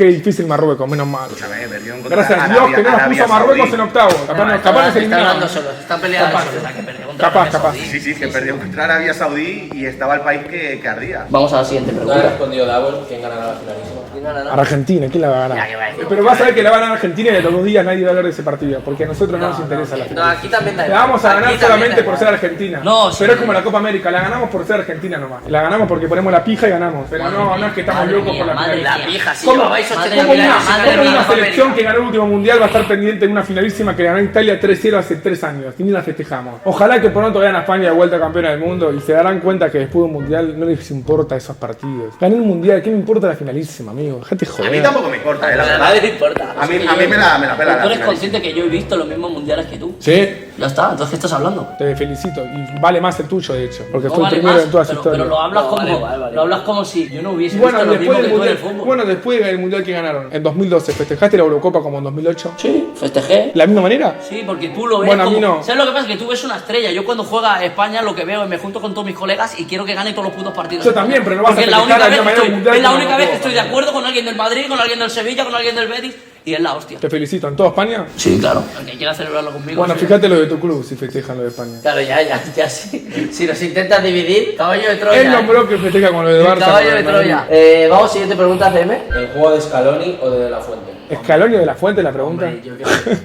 difícil Marruecos, menos mal. Escúchame, perdieron contra Gracias a Dios Arabia- que no nos Arabia puso a Marruecos Saudí. en octavos. Capaz nos Están eliminaban. hablando solos, están peleando Capaz. solos. Que perdió contra Capaz, Arabia capaz. Saudí. Sí, que perdió contra Arabia Saudí y estaba el país que ardía. Vamos a la siguiente No ha pregunta. respondido Davos quién ganará la finalísima. Argentina, ¿quién la va a ganar? Pero vas a ver que la va a ganar Argentina y de los 2 días nadie va a hablar de ese partido, porque a nosotros no nos interesa la No, final. aquí también da La igual. vamos a ganar Aquí también solamente da por igual. ser Argentina. No, sí. Pero es como la Copa América, la ganamos por ser Argentina nomás. La ganamos porque ponemos la pija y ganamos. Pero no es que estamos Madre locos mía, por la madre final. mía. La pija, si ¿Cómo, llevabais madre 80 mía, años sin madre ganar cómo mía, una Copa selección América? que ganó el último mundial va a estar pendiente en una finalísima que ganó Italia 3-0 hace 3 años? Y ni la festejamos. Ojalá que pronto vean a España de vuelta campeona del mundo y se darán cuenta que después de un mundial no les importa esos partidos. Gané un mundial, ¿qué me importa la finalísima, amigo? Dejate A joder. mí tampoco me importa, la A verdad. nadie le importa. A mí me la pela la Tú eres finalísima. consciente que yo he visto los mismos mundiales que tú. Sí, Ya está, entonces ¿qué estás hablando? te felicito. Y vale más el tuyo, de hecho. Porque No fue el vale primero más, en toda su pero historia. lo hablas No, como, vale igual, vale lo hablas como si yo no hubiese Bueno, visto lo mismo después que del tú en mundial, el fútbol. bueno, después del mundial que ganaron, en 2012, ¿festejaste la Eurocopa como en 2008? Sí, festejé. ¿La misma manera? Sí, porque tú lo ves Bueno, a como... mí no. ¿Sabes lo que pasa? Que tú ves una estrella. Yo cuando juega España lo que veo es me junto con todos mis colegas y quiero que gane todos los putos partidos. Yo también, pero no vas a Porque es la festejar única la vez misma que manera estoy, un mundial es la que única no vez que juego, estoy de también. acuerdo con alguien del Madrid, con alguien del Sevilla, con alguien del Betis y es la hostia. Te felicito. ¿En toda España? Sí, claro. El que quiera celebrarlo conmigo. Bueno, sí. fíjate lo de tu club si festejan lo de España. Claro, ya sí. Si nos intentas dividir, caballo de Troya. Él nombró que festeja con lo de El Barça. caballo con de lo Madrid. Troya. Vamos, siguiente pregunta, CM. ¿El juego de Scaloni o de la Fuente? ¿Escaloni o de la Fuente la pregunta? Hombre, yo creo-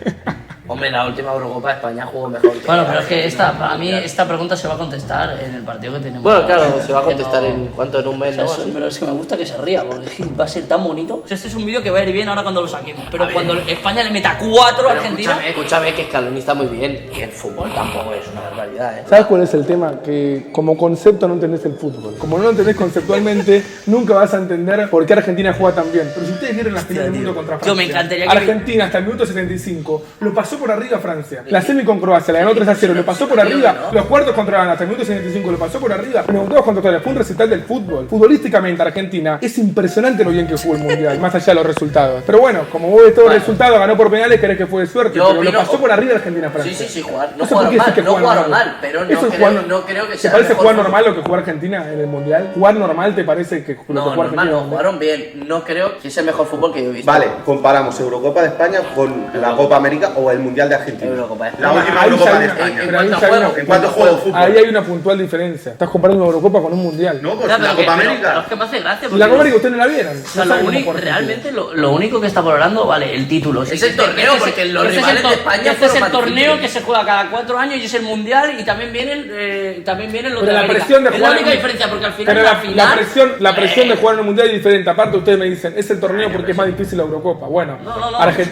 Hombre, la última Eurocopa de España jugó mejor. Bueno, pero es que para mí esta pregunta se va a contestar en el partido que tenemos. Bueno, claro, se va a contestar en un mes, ¿no? Pero es que me gusta que se ría, porque va a ser tan bonito. O sea, este es un vídeo que va a ir bien ahora cuando lo saquemos. Pero cuando España le meta 4 a Argentina... Escúchame, que Scaloni está muy bien. Y el fútbol tampoco es una barbaridad, ¿eh? ¿Sabes cuál es el tema? Que como concepto no entendés el fútbol. Como no lo entendés conceptualmente, nunca vas a entender por qué Argentina juega tan bien. Pero si ustedes vieron la final del mundo contra Francia, Yo me encantaría que... Argentina hasta el minuto 75 lo pasó por arriba a Francia. La semi con Croacia la ganó 3-0, lo pasó por arriba. Los cuartos contra Ghana hasta el minuto 75 lo pasó por arriba. Los octavos contra Italia fue un recital del fútbol. Futbolísticamente Argentina es impresionante lo bien que jugó el mundial, más allá de los resultados. Pero bueno, como vos ves todo el resultado, ganó por penales, querés que fue de suerte, pero lo pasó por arriba Argentina a Francia. Sí, no jugaron mal, pero no creo que sea. ¿Te parece jugar normal lo que jugó Argentina en el mundial? ¿Jugar normal te parece que lo que jugó Argentina? No, jugaron bien. No creo que es el mejor fútbol que yo he visto. Vale, comparamos Eurocopa de España con la Copa América o el Mundial de Argentina. Eurocopa de La España. última Eurocopa de España. En cuanto a juego, fútbol. Ahí hay una puntual diferencia. Estás comparando una Eurocopa con un mundial. No, pues Ya, la pero Copa pero América. es que me hace gracia. Y la Copa América ustedes no la vieron. O sea, realmente lo único que está valorando, vale, el título. Es el torneo, porque los rivales de España este es el fueron torneo más que se juega cada 4 años y es el mundial y también vienen los Pero de la América. presión de Es jugar la única en- diferencia, porque al final Pero la final... la presión de jugar en un mundial es diferente. Aparte, ustedes me dicen, es el torneo porque es más difícil la Eurocopa. Bueno, No.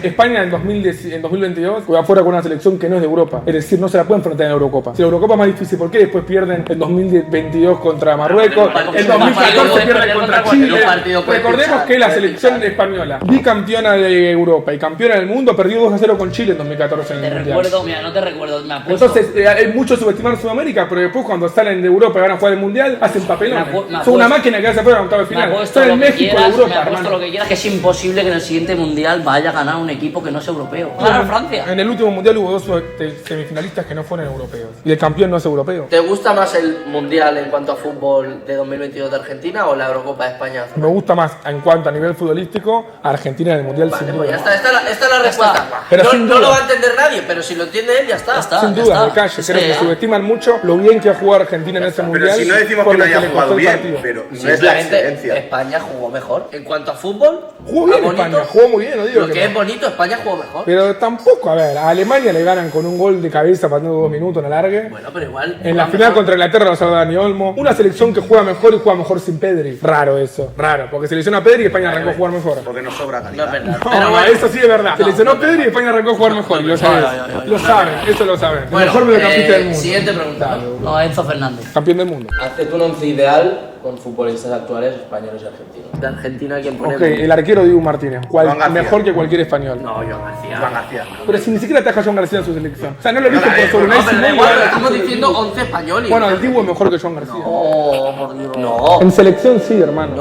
España en 2022 juega fuera con una selección que no es de Europa. Es decir, no se la puede enfrentar en la Eurocopa. Si la Eurocopa es más difícil, ¿por qué después pierden en 2022 contra Marruecos? En 2014 pierden contra Chile. Recordemos que la selección española, bicampeona de Europa y campeona del mundo, perdió 2-0 con Chile en 2014 en Te el mundial. recuerdo, mira, no te recuerdo, me apuesto. Entonces, hay mucho subestimar Sudamérica, pero después cuando salen de Europa y van a jugar el mundial, hacen papelones. Son una máquina que hace fuera a octavo de Me final. apuesto Son lo el que México de quieras, Europa, me apuesto hermano. lo que quieras, que es imposible que en el siguiente mundial vaya a ganar un equipo que no es europeo. Gana Francia. En el último mundial hubo 2 semifinalistas que no fueron europeos. Y el campeón no es europeo. ¿Te gusta más el Mundial en cuanto a fútbol de 2022 de Argentina o la Eurocopa de España? Me gusta más en cuanto a nivel futbolístico Argentina en el mundial sin Vale, duda. pues ya está, esta es la respuesta. Pero no, sin no duda. lo va a entender nadie, pero si lo entiende él, ya está. Sin duda, me callo. Creo que subestiman mucho lo bien que ha jugado Argentina en ese mundial. Pero si no decimos por que no lo haya le jugado costó el bien, partido. pero no es la Simplemente excelencia. España jugó mejor. En cuanto a fútbol, Jugó bien a bonito, España, jugó muy bien, no digo lo que que no. es bonito, España jugó mejor. Pero tampoco, a ver, a Alemania le ganan con un gol de cabeza pasando 2 minutos en alargue. Bueno, pero igual. En la jugó final mejor. contra Inglaterra lo salva Dani Olmo. Una selección que juega mejor y juega mejor sin Pedri. Raro eso, raro. Porque se lesionó a Pedri y España arrancó a jugar mejor. Porque nos sobra No calidad. es verdad. No, Pero bueno, eso sí es verdad. Se lesionó Pedri y España arrancó a jugar mejor. Y lo saben. Lo saben, eso lo saben. El bueno, mejor mediocampista del mundo. siguiente pregunta. No, Enzo Fernández. Campeón del mundo. Haced un once ideal con futbolistas actuales, españoles y argentinos. De Argentina, ¿quién pone? Ok, el arquero Dibu Martínez. Juan García. Mejor que cualquier español. No, Joan García. Juan García. Pero si ni siquiera ataja Joan García en su selección. O sea, no lo eligen por sobre No, Unai pero da Simón. igual, estamos diciendo 11 españoles. Bueno, el Dibu es mejor que Joan García. No, por Dios. No, En selección sí, hermano.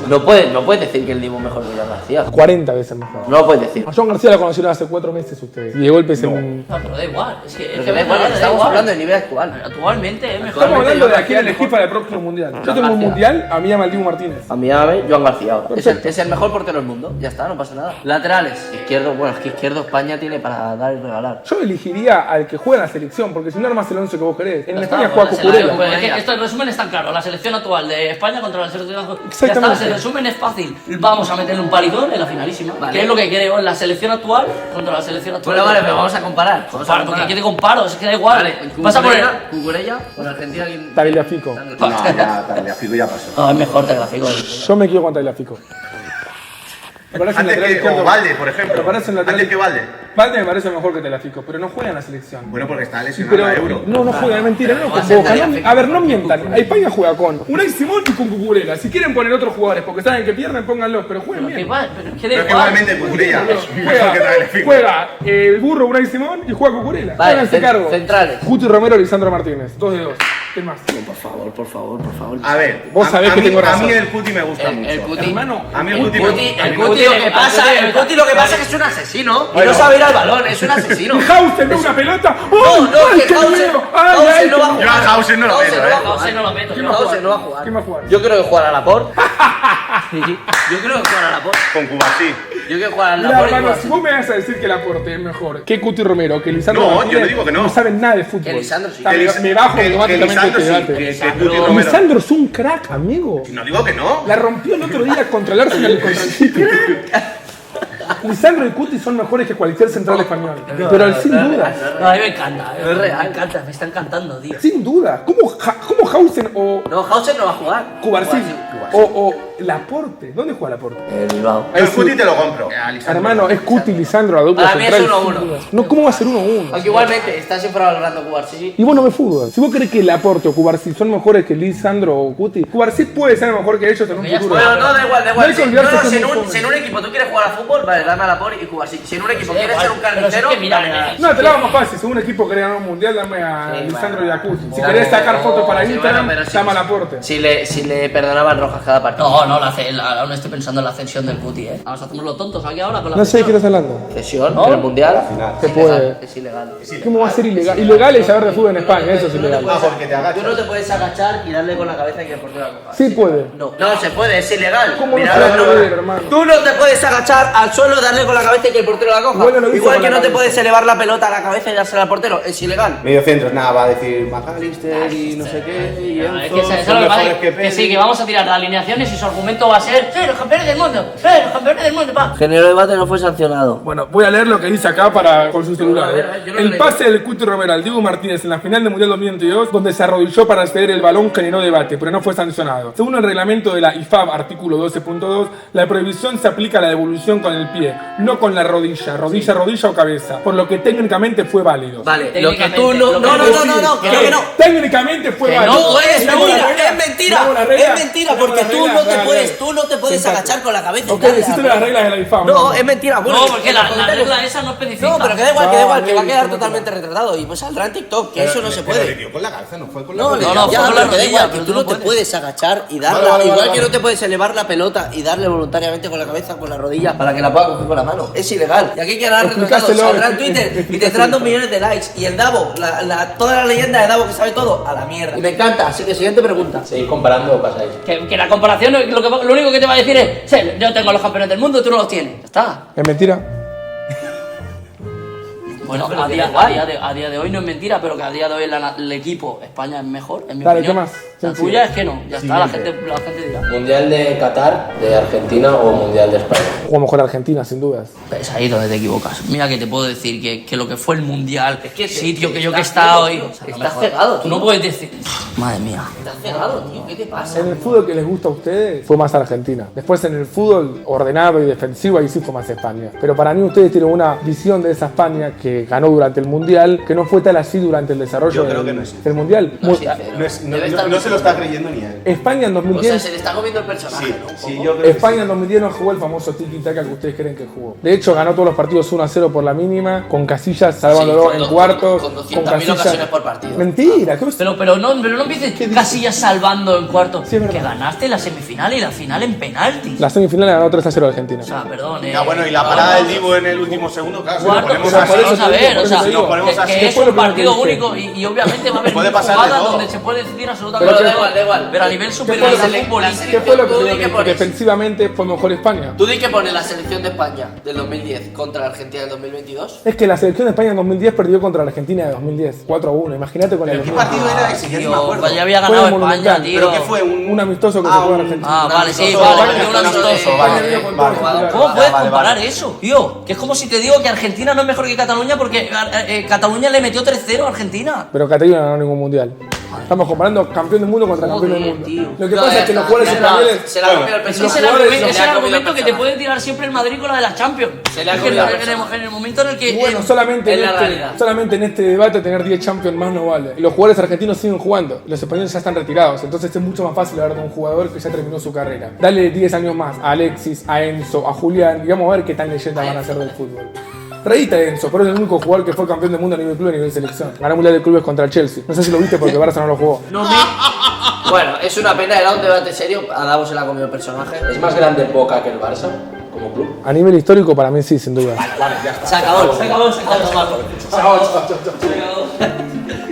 no puedes decir que el Dibu es mejor que Joan García. 40 veces mejor. No lo puedes decir. A Joan García lo conocieron hace 4 meses ustedes. Y de golpe se... No, pero da igual. Es que, Pero que da igual, estamos hablando del nivel actual. Actualmente es mejor. Estamos hablando Joan de García aquí elegir para el próximo mundial. Yo tengo un García. mundial, a mí llama el Dibu Martínez. A mí llame Joan García ahora. Perfecto. Es el mejor portero del mundo. Ya está, no pasa nada. Laterales. Izquierdo, bueno, es que izquierdo España tiene para dar y regalar. Yo elegiría al que juega en la selección, porque si no armas el 11 que vos querés. En Ya España está, juega pues, Cucurella. pues, es que esto en resumen es tan claro. La selección actual de España contra la selección actual. Ya Exactamente. está, el resumen es fácil. Vamos a meterle un palizón en la finalísima. Vale. ¿Qué es lo que creo? La selección actual contra la selección actual. Bueno, vale, pero vamos a comparar. Claro, porque aquí te comparo, es que da igual. Vale, Vas a poner. Cucurella con Argentina. ¿Quién? Tagliafico. No, ya, Tagliafico ya pasó. No, es mejor Tagliafico. Yo me quedo con Tagliafico. Me parece un Antes lateral que izquierdo. o Valde, por ejemplo. Me parece un lateral- Antes que Valde. Valde me parece mejor que Tagliafico, pero no juega en la selección. Bueno, porque está Sí, lesionado pero a Euro. no juega, es mentira, no va a ser convoca. Tagliafico. A ver, no mientan. España juega con Unai Simón y con Cucurella. Si quieren poner otros jugadores porque saben que pierden, pónganlos, pero jueguen Pero bien. es que da Pero es que igual. igualmente Cucurella es mejor que Tagliafico. Juega el burro Unai Simón y juega Cucurella. Vale, Háganse cargo. centrales. Guti Romero y Lisandro Martínez. 2 de 2. ¿Qué más? Por favor. A ver, Vos sabés que mí, tengo razón. A mí el Cuti me gusta mucho. El Cuti. Hermano, A mí el Cuti me gusta. El Cuti lo que pasa es que es un asesino. Y Bueno. no sabe ir al balón, es un asesino. Hausen ve una pelota. ¡Ay, No, ay, que qué Hausen miedo! ¡Ay, Hausen ay, no va a qué Yo a Hausen no lo Hausen meto, no va a ¿eh? jugar. Hausen no lo meto. Hausen no va a jugar. ¿Quién va a jugar? Yo creo que jugará a Laporte. Yo creo que jugará a Laporte. Con Cuba sí. Yo creo que jugará a Mira, Laporte. hermano, si vos me vas a decir que Laporte es mejor que Cuti Romero, que Lisandro No, yo Martínez, no digo que no. no saben nada de fútbol. Que Lisandro sí. Está, Que me- Lis- me bajo que automáticamente Lisandro este sí, debate. que Cuti Romero. Lisandro es un crack, amigo. No digo que no. La rompió el otro día contra el Arsenal y contra el City. Lisandro y Cuti son mejores que cualquier central español. Pero sin duda. No, a mí me encanta, me encanta, me está encantando, tío. Sin duda. ¿Cómo Hausen o No, Hausen no va a jugar. Cubarsí o Laporte? ¿Dónde juega Laporte? El Bilbao. Yo el Cuti te lo compro. Hermano, es Cuti y Lisandro, la dupla Para mí es central. 1-1. No, ¿cómo va a ser 1-1? Aunque igualmente estás infravalorando Cubarsí. Y vos no ves fútbol. Si vos crees que Laporte o Cubarsí son mejores que Lisandro o Cuti, Cubarsí puede ser mejor que ellos en un Ya futuro. Bueno, no, da igual. No hay que olvidarse que Si es en muy un joven. equipo tú quieres jugar a fútbol, vale, dame a Laporte y Cubarsí. Si en un equipo quieres ser un carnicero, dame a... No, te lo hago más fácil. Si un equipo quiere ganar un mundial, dame a Lisandro y a Cuti. Si Bueno, querés sacar fotos para sí, Instagram, bueno, pero sí, llama a sí. Laporte. Si le perdonaban rojas cada partido. No, aún estoy pensando en la ascensión del Cuti, Vamos a hacernos los tontos aquí ahora con la No sé de qué ascensión. estás hablando. Cesión en el mundial. Se puede. Es ilegal. ¿Cómo va a ser ilegal? Ilegal es saber de fútbol en España, eso es ilegal. Ah, porque te Tú agachas. no te puedes agachar y darle con la cabeza y que el portero la coja. Sí puede. No se puede, es ilegal. ¿Cómo no Mira, se va a no, poder, hermano? Tú no te puedes agachar al suelo, darle con la cabeza y que el portero la coja. Igual no lo hizo Igual con que la no te cabeza. puedes elevar la pelota a la cabeza y dársela al portero, es ilegal. Mediocentros, nada, va a decir McAllister y no sé qué. Y Es que Enzo, eso es son lo que pasa, mejores que Pedri. sí, que vamos a tirar las alineaciones y su argumento va a ser los campeones del mundo! ¡Los campeones del mundo, pa! Genero debate no fue sancionado. Bueno, voy a leer lo que dice acá con su celular. A ver, yo no lo El leí. pase del Cuti Romero al Diego Martínez en la final del Mundial 2022, donde se arrodilló para ceder el balón, generó debate, pero no fue sancionado. Según el reglamento de la IFAB, artículo 12.2, la prohibición se aplica a la devolución con el pie, no con la rodilla, rodilla o cabeza, por lo que técnicamente fue válido. Vale, lo que tú no. No, que no. Técnicamente fue Que válido. no, Es Damos la regla, mentira, damos la regla, es mentira, damos porque la tú regla, no te dale. puedes Sentate. agachar con la cabeza. Ok, deciste las reglas de la IFAB. No, es mentira. Bueno, No, porque en la los comentarios- regla esa no especifica. No, pero que da igual, que va a Vale, quedar no, totalmente retratado y pues saldrá en TikTok, que eso no se Pero le puede. dio con la cabeza, no fue con la No, rodilla. no, ya, fue con la pero que da rodilla, igual, que pero tú tú no no te puedes. puedes agachar y darla, Vale, igual vale, que vale. no te puedes elevar la pelota y darle voluntariamente con la cabeza o con la rodilla para que la pueda coger con la mano. Es ilegal. Y aquí quedará retratado, Explicáselo, saldrá en Twitter y te explicáselo. tendrán 2 millones de likes. Y el Davo, toda la leyenda de Davo que sabe todo, a la mierda. Y me encanta, así que siguiente pregunta. ¿Seguir comparando o pasáis? Que la comparación lo único que te va a decir es: "Sí, yo tengo los campeones del mundo, tú no los tienes". Ya está. Es mentira. Bueno, pero a que día, da igual. a día de hoy no es mentira, pero que a día de hoy el equipo España es mejor, en mi Dale, opinión. ¿qué más? La Sencillo. tuya es que no, ya está, la gente dirá. ¿Mundial de Qatar, de Argentina o Mundial de España? Jugó mejor Argentina, sin dudas. Es ahí donde te equivocas. Mira que te puedo decir que lo que fue el mundial, que sitio que yo estás que he estado hoy. ciego, tío. Estás cegado, Tú tío. no puedes decir. Madre mía. Estás cegado, tío, ¿qué te pasa? En el fútbol que les gusta a ustedes fue más Argentina. Después en el fútbol ordenado y defensivo ahí sí fue más España. Pero para mí ustedes tienen una visión de esa España que ganó durante el Mundial que no fue tal así durante el desarrollo Yo creo del, que no es así. del Mundial. No, sí, No se lo está creyendo ni a él. España en O sea, 2010... se le está comiendo el personaje, Sí, ¿no? Un sí, poco. yo creo que España sí. en 2010 no jugó el famoso tiki-taka que ustedes creen que jugó. De hecho, ganó todos los partidos 1-0 por la mínima, con Casillas salvándolo Sí, en cuartos. con 200.000 ocasiones por partido. Mentira, ¿qué Pero no empieces Casillas salvando en cuarto. Sí, es verdad. que ganaste la semifinal y la final en penaltis. La semifinal ganó 3-0 Argentina. O sea, perdón. Ya, bueno, y la parada del Divo en el último segundo, claro, si lo Cuarto, ponemos pero así. por eso vamos a te digo, ver, por o eso sea, te digo. lo ponemos así. que ¿Qué es fue lo un primero que partido dijiste? único y obviamente va a haber Puede mil pasar de jugadas todo. donde se puede decidir absolutamente Pero da todo. igual. Pero a nivel ¿Qué superior fue lo de que- futbolístico, ¿Qué fue lo que Tú te di digo? que Que pones. defensivamente fue mejor España? ¿Tú di que pone la selección de España del 2010 contra la Argentina del 2022? Es que la selección de España en 2010 perdió contra la Argentina de 2010, 4-1. Imagínate con la ¿Pero qué locura. partido era ese? Ya ni me Tío, acuerdo. ya había Fue ganado un España, monumental. tío. ¿Pero qué fue? Un amistoso que se jugó en Argentina. Ah, vale, sí, amistoso, vale, vale, un amistoso. vale, vale. ¿Cómo puedes vale, comparar vale. eso, tío? Que es como si te digo que Argentina no es mejor que Cataluña porque Cataluña le metió 3-0 a Argentina. Pero Cataluña no ganó ningún mundial. Estamos comparando campeón del mundo contra campeón del Joder, mundo. tío. Lo que pasa es que los jugadores españoles. Se la ha comido el Ese personaje. es el argumento, Se ese le es ha el comido argumento que te personaje. puede tirar siempre el Madrid con la de la Champions. Se le ha Es que comido en el momento en el que. Bueno, solamente es en, la este, realidad. solamente en este debate tener 10 Champions más no vale. Y los jugadores argentinos siguen jugando. Los españoles ya están retirados. Entonces es mucho más fácil hablar de un jugador que ya terminó su carrera. Dale 10 años más a Alexis, a Enzo, a Julián. Y vamos a ver qué tan leyendas van a ser del fútbol. Reíta de Enzo, pero es el único jugador que fue campeón del mundo a nivel club y a nivel selección. Ganó Mundial de Clubes contra el Chelsea. No sé si lo viste porque Barça no lo jugó. Bueno, es una pena, era un debate serio. A Davo se le ha comido el personaje. ¿Es más grande Boca que el Barça como club? A nivel histórico para mí sí, sin duda. Se acabó.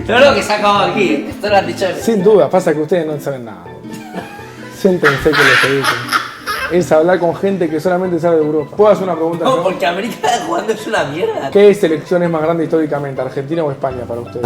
No, que se ha acabado aquí. Esto lo has dicho. Sin duda, pasa que ustedes no saben nada. Siéntense que les eduquen. es hablar con gente que solamente sabe de Europa. ¿Puedo hacer una pregunta? No, ¿no? porque América jugando es una mierda. ¿Qué selección es más grande históricamente, Argentina o España para ustedes?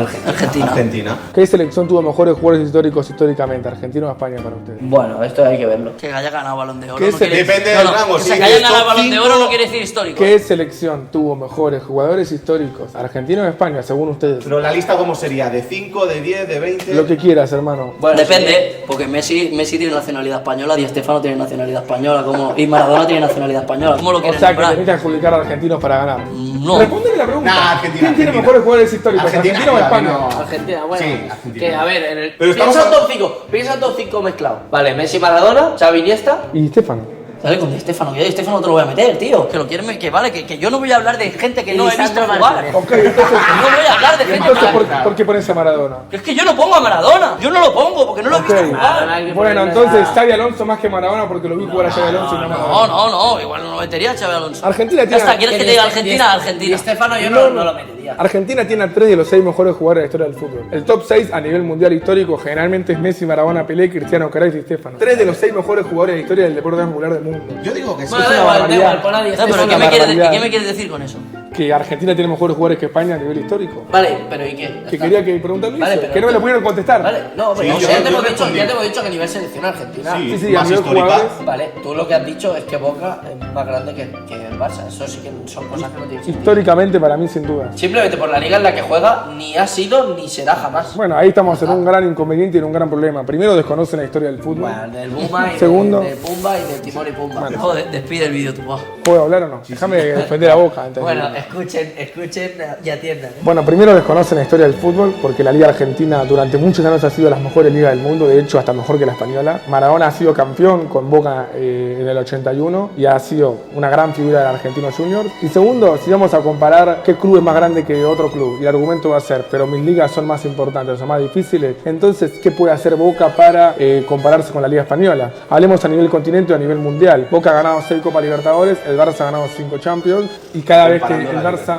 Argentina. ¿Qué selección tuvo mejores jugadores históricos históricamente, Argentina o España para ustedes? Bueno, esto hay que verlo. Que haya ganado Balón de Oro. ¿Qué no se- quiere decir- Depende del rango, Que sí, se hayan el ganado el top Balón de 5. Oro no quiere decir histórico. ¿Qué selección tuvo mejores jugadores históricos, Argentina o España, según ustedes? Pero la lista, ¿cómo sería? ¿De 5, de 10, de 20? Lo que quieras, hermano. Bueno, Depende, porque Messi tiene nacionalidad española, Di Stéfano tiene nacionalidad española, y Maradona tiene nacionalidad española. ¿Cómo lo O quieren sea que nombrar? tenés que adjudicar a argentinos para ganar. No. Respóndeme la pregunta. Nah, Argentina, ¿Quién tiene Argentina. mejores jugadores históricos, Argentina, Argentina o España? no. Argentina, bueno. Sí, Argentina. Que a ver, en el. Pero estamos Piensa en a- top 5. Piensa en top 5 mezclado. Vale, Messi, Maradona, Xavi, Iniesta. Y Stefano. Dale con Di Stéfano, que Di Stéfano no te lo voy a meter, tío. Que lo quieren, que vale, que yo no voy a hablar de gente que no he visto Lisandro jugar. Martínez. Ok, entonces, No voy a hablar de gente entonces que... ¿por qué pones a Maradona? Es que yo no pongo a Maradona, yo no lo pongo porque no lo he visto Ok. jugar. Bueno, entonces Xavi Alonso más que Maradona porque lo vi jugar a Xavi Alonso y no a Maradona. No, igual no lo metería a Xabi Alonso. Argentina Ya tiene, está, ¿quieres que te diga Argentina? Argentina. Di Stéfano yo no lo metería. Argentina tiene a 3 de los 6 mejores jugadores de la historia del fútbol. El top 6 a nivel mundial histórico generalmente es Messi, Maradona, Pelé, Cristiano, Cruyff y Stefano. 3 de los 6 mejores jugadores de la historia del deporte angular del mundo. Yo digo que sí. Bueno, es da una igual, barbaridad. pon a Di No, pero Stéfano. ¿qué una me, quieres, barbaridad. ¿qué me quieres decir con eso? Que Argentina tiene mejores jugadores que España a nivel histórico. Vale, pero ¿y qué? Ya Que está. quería que preguntarle Vale, eso, pero que no me lo pudieron contestar. Vale, no, pero Sí, no, yo- ya, te yo hemos dicho, respondí. ya te hemos dicho que a nivel selección argentina. Sí, sí, más a nivel histórica. jugadores. Vale, tú lo que has dicho es que Boca es más grande que el Barça. Eso sí que son cosas que no tienen sentido. Históricamente para mí sin duda. Simplemente por la liga en la que juega, ni ha sido ni será jamás. Bueno, ahí estamos en un gran inconveniente y en un gran problema. Primero, desconocen la historia del fútbol. Bueno, del Bumba y Segundo. del Pumba y del Timor y Pumba. Joder, despide el vídeo, tú. va. ¿Puedo hablar o no? Déjame defender a Boca. ¿entendés? Bueno, escuchen y atiendan. Bueno, primero desconocen la historia del fútbol porque la Liga Argentina durante muchos años ha sido de las mejores ligas del mundo, de hecho hasta mejor que la española. Maradona ha sido campeón con Boca en el 81 y ha sido una gran figura del Argentino Junior. Y segundo, si vamos a comparar qué club es más grande que otro club, y el argumento va a ser, pero mis ligas son más importantes, son más difíciles, entonces, ¿qué puede hacer Boca para compararse con la Liga Española? Hablemos a nivel continente o a nivel mundial. Boca ha ganado 6 Copas Libertadores, el Barça ha ganado 5 Champions y cada vez que el Barça...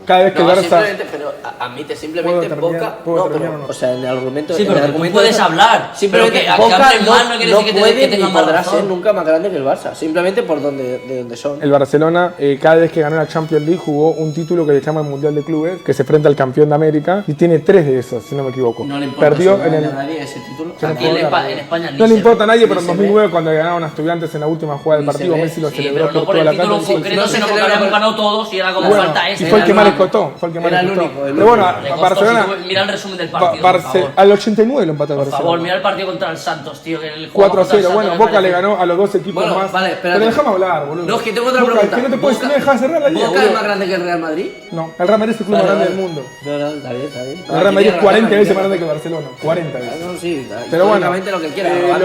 Cada vez que el No, Barça... simplemente, pero admite, simplemente ¿Puedo terminar? Boca. ¿Puedo No, terminar pero, o no? o sea, en el argumento. Sí, en pero el tú argumento puedes hablar. Simplemente Pero que Boca hablen mal no quiere decir que puede tengan ni más podrá razón. ser nunca más grande que el Barça. Simplemente por de donde son. El Barcelona, cada vez que ganó la Champions League, jugó un título que se llama el Mundial de Clubes, que se enfrenta al campeón de América, y tiene 3 de esos, si no me equivoco. No le importa Perdió en el... a nadie ese título. Se le Aquí en, puede dar. en España ni No le se importa a ve. nadie, pero en se 2009, cuando ganaron a Estudiantes en la última jugada del Ni se partido, ve. Messi lo Sí, celebró pero no por por toda el la título cancha. concreto, No se sino porque celebra habíamos por- ganado todos y era como Bueno, falta y este. fue el que era más el les costó. Fue el que más Era les el costó. único, el Pero bueno, Le a costó, Barcelona... si tú- mira el resumen del partido, por favor. Al 89 lo empató el Por favor, Barcelona. mira el partido contra el Santos, tío. Que el juego contra el 4-0, Santos bueno, me Boca le parece- ganó a los dos equipos Bueno, más. vale, espérate. Pero déjame hablar, boludo. No, es que tengo otra Boca, pregunta. que no te puedes Boca- no dejar cerrar la liga, ¿Boca es boludo. más grande que el Real Madrid? No, el Real Madrid es el club más grande del mundo. No, está bien, está bien. El Real Madrid es 40 veces más grande que el Barcelona. 40 veces. No, sí, Pero bueno, históricamente lo que quiera.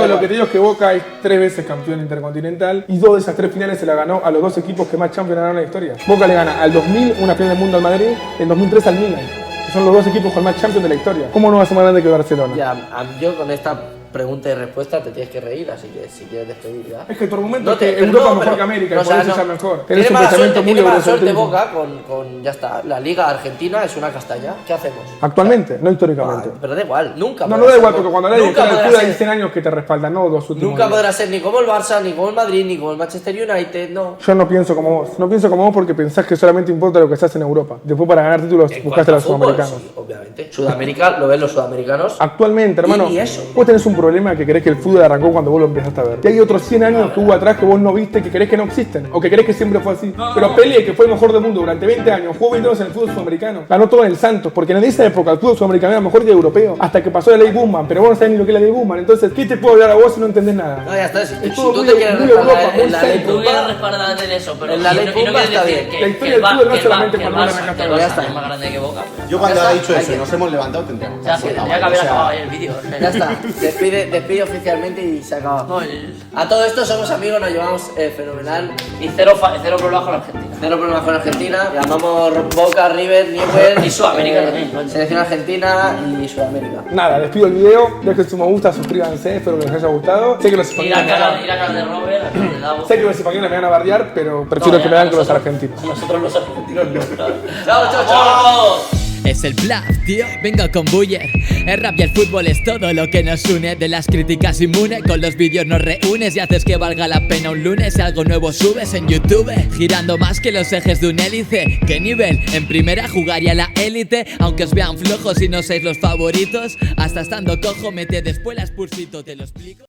lo que te digo es que Boca es 3 veces campeón intercontinental y 2 de esas 3 finales se la ganó a los 2 equipos que más Champions ganaron en la historia. Boca le gana al 2000 una final del mundo al Madrid, en 2003 al Milan. Que son los 2 equipos con más Champions de la historia. ¿Cómo no va a ser más grande que el Barcelona? Ya, yo con esta pregunta y respuesta te tienes que reír, así que si quieres despedir ya. Es que tu argumento No es que te- pero Europa no, es mejor pero- que América no, y por o sea, eso no. es mejor. Tiene Tenés un mala pensamiento suerte, muy tiene mala suerte eurocéntrico. Boca con ya está. La Liga Argentina es una castaña. ¿Qué hacemos? Actualmente, no históricamente. Pero da igual, nunca. No, podrá no da ser igual, como- porque cuando hablas de nunca historia del podrá fútbol hay ser- 100 años que te respaldan, no 2 últimos Nunca años. podrá ser ni como el Barça, ni como el Madrid, ni como el Manchester United, no. Yo no pienso como vos. No pienso como vos porque pensás que solamente importa lo que se hace en Europa. Después para ganar títulos En buscaste a los cuanto fútbol, sudamericanos. sí, obviamente. Sudamérica, lo ven los sudamericanos. Actualmente, hermano, Y eso. vos tenés un problema que querés que el fútbol arrancó cuando vos lo empezaste a ver. Y hay otros 100 años que hubo atrás que vos no viste, que querés que no existen. O que querés que siempre fue así. Pero Pelé, que fue el mejor del mundo durante 20 años, jugó 20 años en el fútbol sudamericano. Ganó todo en el Santos. Porque en esa época el fútbol sudamericano era mejor que el europeo. Hasta que pasó la ley Bullman. Pero vos no sabés ni lo que es la ley Bullman. Entonces, ¿qué te puedo hablar a vos si no entendés nada? No, ya está. Si, Es si todo tú muy- te quieres muy respaldar Europa, muy en la ley centro. Tú quieres Pumba, respaldarte en eso, pero En la ley y no Pumba quieres está decir bien. que La el historia del Bar- fútbol no que es el Bar- solamente que el cuando Barça- ganan que el Qatar. Ya Barça está. es más grande que Boca. Yo cuando Ya ha está, dicho hay eso, que- nos hemos levantado, tendríamos. Ya, sí, tendría que haber acabado ahí el vídeo. Ya está. Despide oficialmente y se acaba. No, A todo esto somos amigos, nos llevamos fenomenal. y cero problemas con Argentina. Cero problemas con Argentina. Llamamos Boca, River, Newell. Y Sudamérica también, coño. Selección Argentina y Sudamérica. Nada, les pido el video, dejen su me gusta, suscríbanse, espero que les haya gustado. Sé que los Ir españoles a me van cara de Robert, de Davo. sé que los españoles me van a bardear, pero prefiero No, que ya, me hagan que los nosotros- argentinos. Nosotros los argentinos no. Chao, chao, chao. Es el bluff, tío, vengo con Buller. El rap y el fútbol es todo lo que nos une. De las críticas inmune, con los vídeos nos reúnes y haces que valga la pena un lunes. Algo nuevo subes en YouTube, girando más que los ejes de un hélice. ¿Qué nivel? En primera jugaría la élite. Aunque os vean flojos y no seis los favoritos, hasta estando cojo mete después la Spursito, te lo explico.